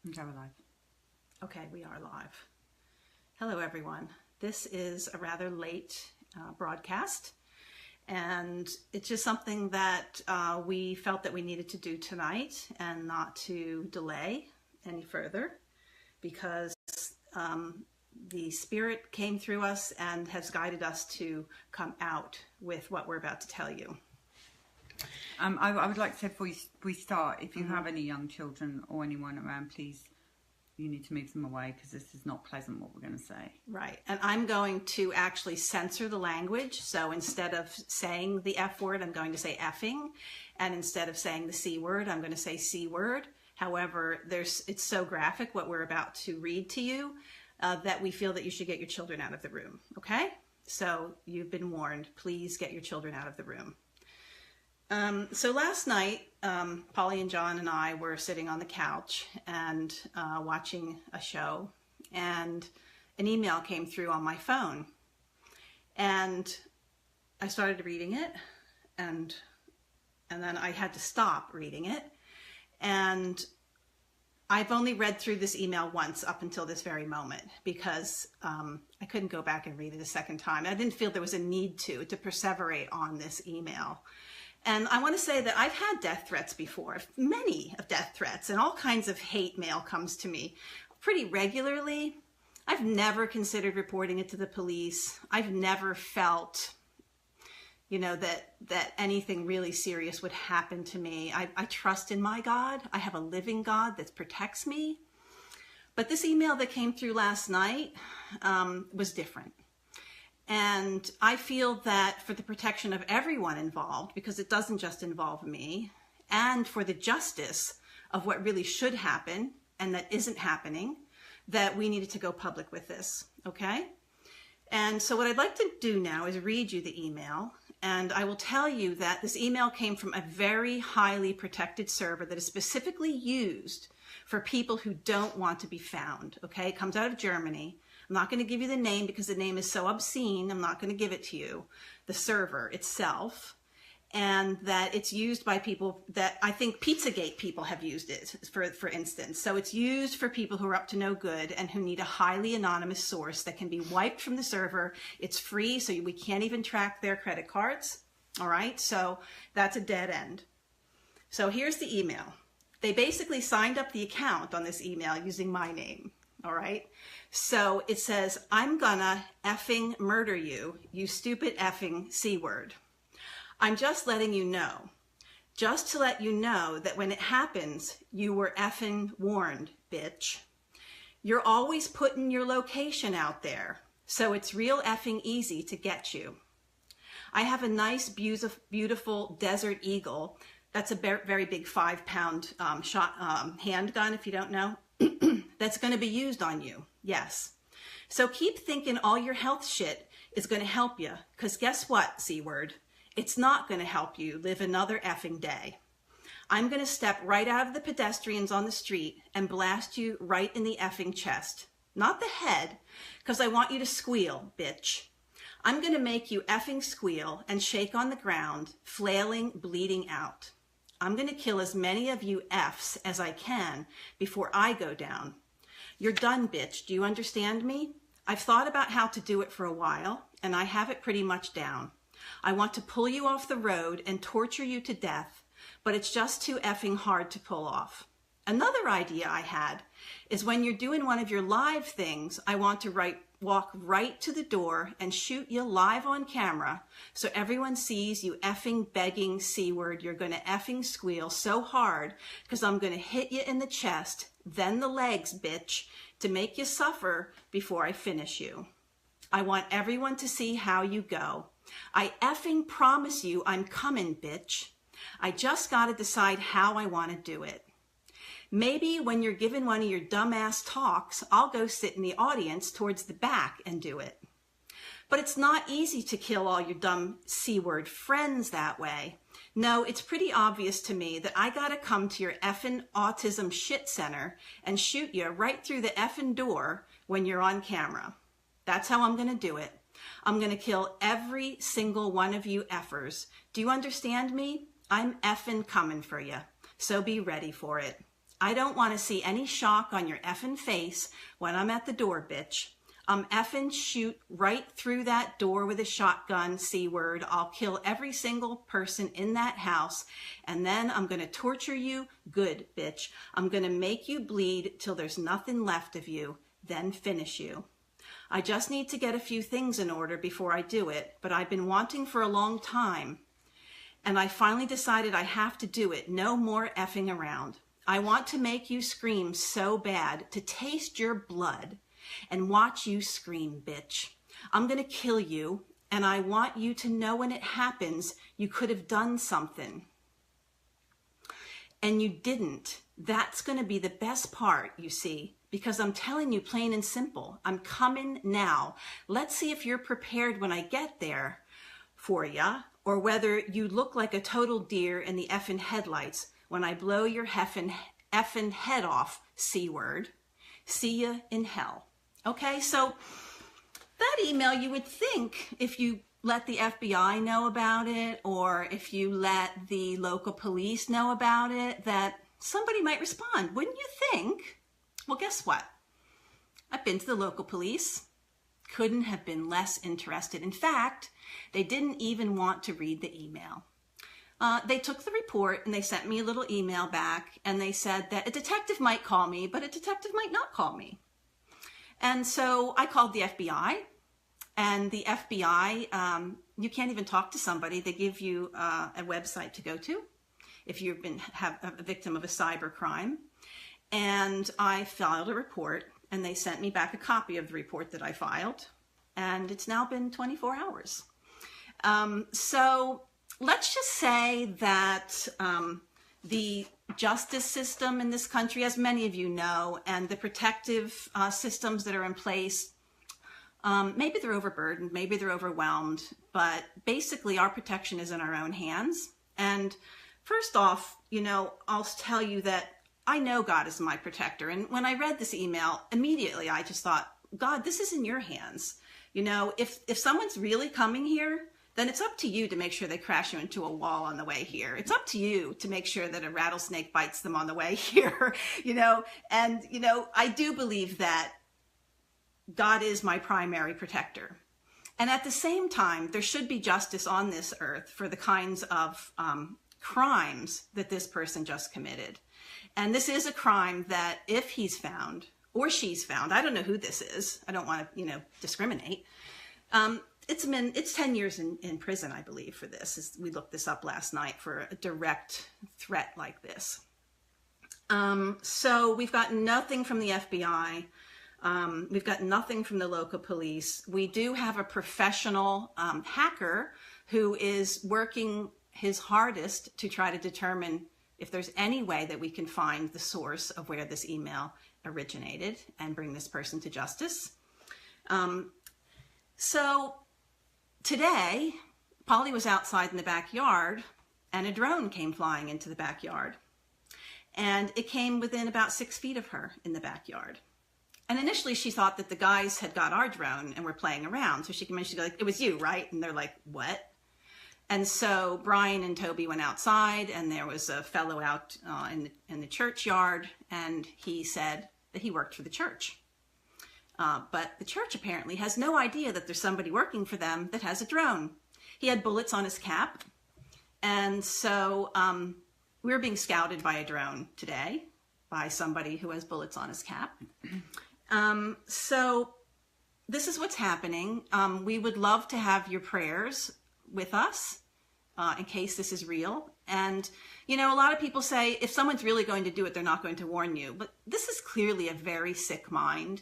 Okay, we're live. Okay, we are live. Hello, everyone. This is a rather late broadcast, and it's just something that we felt that we needed to do tonight and not to delay any further, because the Spirit came through us and has guided us to come out with what we're about to tell you. I would like to say before we start, if you have any young children or anyone around, please, you need to move them away, because this is not pleasant what we're going to say. Right. And I'm going to actually censor the language. So instead of saying the F word, I'm going to say effing. And instead of saying the C word, I'm going to say C word. However, it's so graphic what we're about to read to you that we feel that you should get your children out of the room. Okay? So you've been warned. Please get your children out of the room. So last night, Polly and John and I were sitting on the couch and watching a show, and an email came through on my phone, and I started reading it, and then I had to stop reading it, and I've only read through this email once up until this very moment, because I couldn't go back and read it a second time. I didn't feel there was a need to perseverate on this email. And I want to say that I've had death threats before, many of death threats, and all kinds of hate mail comes to me pretty regularly. I've never considered reporting it to the police. I've never felt, that anything really serious would happen to me. I trust in my God. I have a living God that protects me. But this email that came through last night was different. And I feel that for the protection of everyone involved, because it doesn't just involve me, and for the justice of what really should happen and that isn't happening, that we needed to go public with this, okay? And so what I'd like to do now is read you the email, and I will tell you that this email came from a very highly protected server that is specifically used for people who don't want to be found, okay? It comes out of Germany. I'm not going to give you the name because the name is so obscene. I'm not going to give it to you. The server itself, and that it's used by people that I think Pizzagate people have used it, for instance. So it's used for people who are up to no good and who need a highly anonymous source that can be wiped from the server. It's free, so we can't even track their credit cards. All right, so that's a dead end. So here's the email. They basically signed up the account on this email using my name. All right. So it says, I'm gonna effing murder you, you stupid effing C word. I'm just letting you know, just to let you know that when it happens, you were effing warned, bitch. You're always putting your location out there, so it's real effing easy to get you. I have a nice, beautiful Desert Eagle. That's a very big 5-pound handgun, if you don't know. That's going to be used on you. Yes. So keep thinking all your health shit is going to help you, because guess what, C word? It's not going to help you live another effing day. I'm going to step right out of the pedestrians on the street and blast you right in the effing chest. Not the head, because I want you to squeal, bitch. I'm going to make you effing squeal and shake on the ground, flailing, bleeding out. I'm going to kill as many of you Fs as I can before I go down. You're done, bitch. Do you understand me? I've thought about how to do it for a while, and I have it pretty much down. I want to pull you off the road and torture you to death, but it's just too effing hard to pull off. Another idea I had is when you're doing one of your live things, I want to walk right to the door and shoot you live on camera so everyone sees you effing begging C word. You're going to effing squeal so hard because I'm going to hit you in the chest, then the legs, bitch, to make you suffer before I finish you. I want everyone to see how you go. I effing promise you I'm coming, bitch. I just got to decide how I want to do it. Maybe when you're giving one of your dumbass talks, I'll go sit in the audience towards the back and do it. But it's not easy to kill all your dumb C-word friends that way. No, it's pretty obvious to me that I gotta come to your effing autism shit center and shoot you right through the effing door when you're on camera. That's how I'm gonna do it. I'm gonna kill every single one of you effers. Do you understand me? I'm effing coming for you. So be ready for it. I don't want to see any shock on your effing face when I'm at the door, bitch. I'm effing shoot right through that door with a shotgun, C-word. I'll kill every single person in that house, and then I'm going to torture you good, bitch. I'm going to make you bleed till there's nothing left of you, then finish you. I just need to get a few things in order before I do it, but I've been wanting for a long time, and I finally decided I have to do it. No more effing around. I want to make you scream so bad, to taste your blood and watch you scream, bitch. I'm going to kill you, and I want you to know when it happens, you could have done something. And you didn't. That's going to be the best part, you see, because I'm telling you plain and simple, I'm coming now. Let's see if you're prepared when I get there for ya, or whether you look like a total deer in the effing headlights when I blow your effing head off, C-word. See ya in hell. Okay, so that email, you would think if you let the FBI know about it, or if you let the local police know about it, that somebody might respond. Wouldn't you think? Well, guess what? I've been to the local police. Couldn't have been less interested. In fact, they didn't even want to read the email. They took the report and they sent me a little email back, and they said that a detective might call me, but a detective might not call me. And so I called the FBI, and the FBI, you can't even talk to somebody. They give you a website to go to if you've been a victim of a cyber crime. And I filed a report, and they sent me back a copy of the report that I filed, and it's now been 24 hours. So let's just say that the justice system in this country, as many of you know, and the protective systems that are in place, maybe they're overburdened, maybe they're overwhelmed, but basically our protection is in our own hands. And first off, I'll tell you that I know God is my protector. And when I read this email, immediately I just thought, God, this is in your hands. If someone's really coming here, then it's up to you to make sure they crash you into a wall on the way here. It's up to you to make sure that a rattlesnake bites them on the way here, And, I do believe that God is my primary protector. And at the same time, there should be justice on this earth for the kinds of crimes that this person just committed. And this is a crime that if he's found, or she's found, I don't know who this is. I don't want to, discriminate. It's 10 years in prison, I believe, for this. We looked this up last night for a direct threat like this. So we've got nothing from the FBI. We've got nothing from the local police. We do have a professional hacker who is working his hardest to try to determine if there's any way that we can find the source of where this email originated and bring this person to justice. So today, Polly was outside in the backyard, and a drone came flying into the backyard. And it came within about 6 feet of her in the backyard. And initially, she thought that the guys had got our drone and were playing around. So she came in, she's like, "It was you, right?" And they're like, "What?" And so Brian and Toby went outside, and there was a fellow out in the churchyard, and he said that he worked for the church. But the church apparently has no idea that there's somebody working for them that has a drone. He had bullets on his cap. And so we were being scouted by a drone today by somebody who has bullets on his cap. So this is what's happening. We would love to have your prayers with us in case this is real. And, a lot of people say if someone's really going to do it, they're not going to warn you. But this is clearly a very sick mind.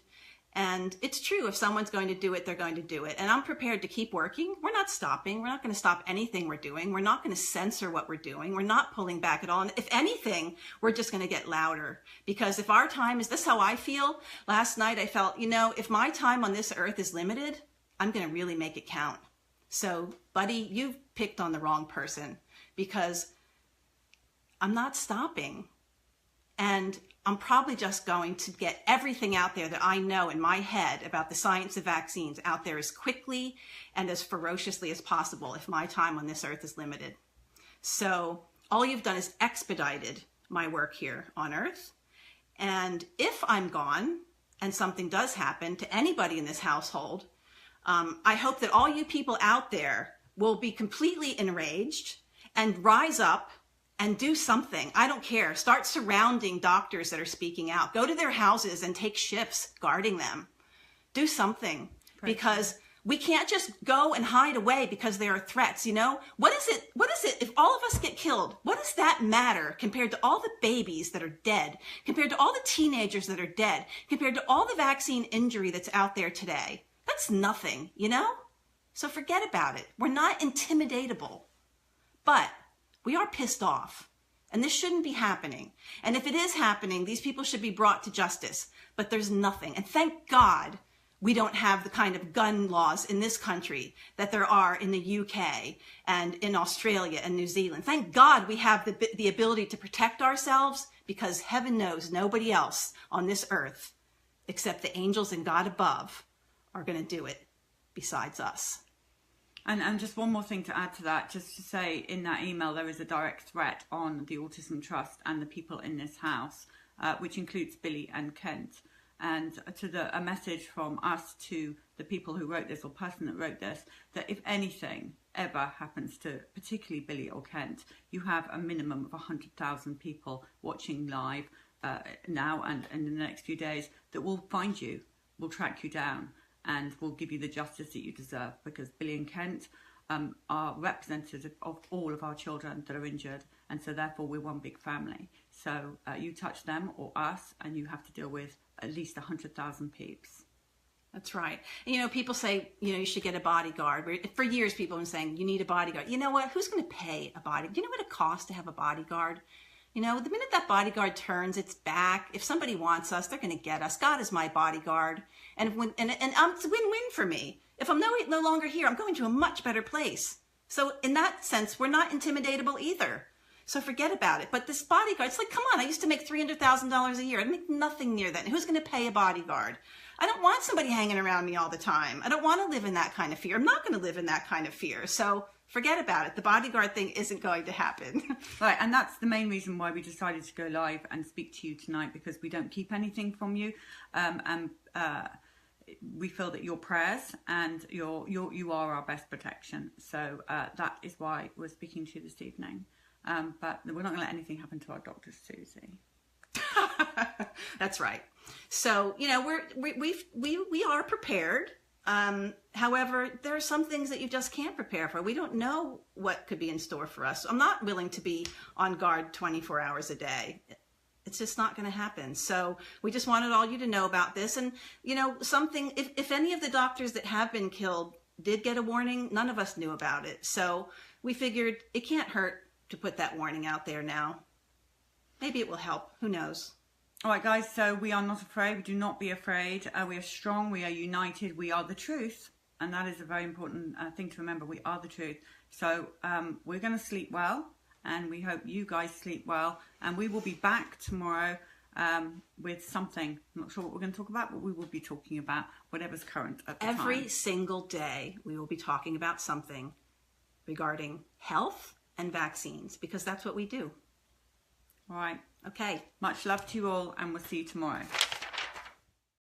And it's true, if someone's going to do it, they're going to do it. And I'm prepared to keep working. We're not stopping. We're not going to stop anything we're doing. We're not going to censor what we're doing. We're not pulling back at all. And if anything, we're just going to get louder. Because if our time is, this how I feel? Last night I felt, if my time on this earth is limited, I'm going to really make it count. So, buddy, you've picked on the wrong person, because I'm not stopping. And I'm probably just going to get everything out there that I know in my head about the science of vaccines out there as quickly and as ferociously as possible if my time on this earth is limited. So all you've done is expedited my work here on earth. And if I'm gone and something does happen to anybody in this household, I hope that all you people out there will be completely enraged and rise up and do something. I don't care. Start surrounding doctors that are speaking out. Go to their houses and take shifts guarding them. Do something, because we can't just go and hide away because there are threats. You know, what is it if all of us get killed? What does that matter compared to all the babies that are dead, compared to all the teenagers that are dead, compared to all the vaccine injury that's out there today? That's nothing, you know? So forget about it. We're not intimidatable, but we are pissed off, and this shouldn't be happening. And if it is happening, these people should be brought to justice, but there's nothing. And thank God we don't have the kind of gun laws in this country that there are in the UK and in Australia and New Zealand. Thank God we have the ability to protect ourselves, because heaven knows nobody else on this earth except the angels and God above are going to do it besides us. And just one more thing to add to that, just to say, in that email there is a direct threat on the Autism Trust and the people in this house, which includes Billy and Kent. And a message from us to the people who wrote this, or person that wrote this, that if anything ever happens to particularly Billy or Kent, you have a minimum of 100,000 people watching live now and in the next few days that will find you, will track you down, and will give you the justice that you deserve, because Billy and Kent are representatives of all of our children that are injured, and so therefore we're one big family. So you touch them or us and you have to deal with at least 100,000 peeps. That's right. And, you know, people say, you know, you should get a bodyguard. For years people have been saying you need a bodyguard. You know what? Who's going to pay a bodyguard? Do you know what it costs to have a bodyguard? You know, the minute that bodyguard turns its back, if somebody wants us, they're going to get us. God is my bodyguard. And it's a win-win for me. If I'm no longer here, I'm going to a much better place. So in that sense, we're not intimidatable either. So forget about it. But this bodyguard, it's like, come on, I used to make $300,000 a year. I make nothing near that. And who's going to pay a bodyguard? I don't want somebody hanging around me all the time. I don't want to live in that kind of fear. I'm not going to live in that kind of fear. So forget about it. The bodyguard thing isn't going to happen. Right, and that's the main reason why we decided to go live and speak to you tonight, because we don't keep anything from you. We feel that your prayers and you are our best protection. So that is why we're speaking to you this evening. But we're not going to let anything happen to our doctors, Susie. That's right. So, you know, we are prepared. However, there are some things that you just can't prepare for. We don't know what could be in store for us. I'm not willing to be on guard 24 hours a day. It's just not going to happen. So we just wanted all you to know about this. And, you know, something, if any of the doctors that have been killed did get a warning, none of us knew about it. So we figured it can't hurt to put that warning out there now. Maybe it will help. Who knows? All right, guys, so we are not afraid. Do not be afraid. We are strong. We are united. We are the truth. And that is a very important thing to remember. We are the truth. So we're going to sleep well. And we hope you guys sleep well. And we will be back tomorrow with something. I'm not sure what we're going to talk about, but we will be talking about whatever's current at the time. Every single day, we will be talking about something regarding health and vaccines, because that's what we do. All right. Okay. Much love to you all, and we'll see you tomorrow.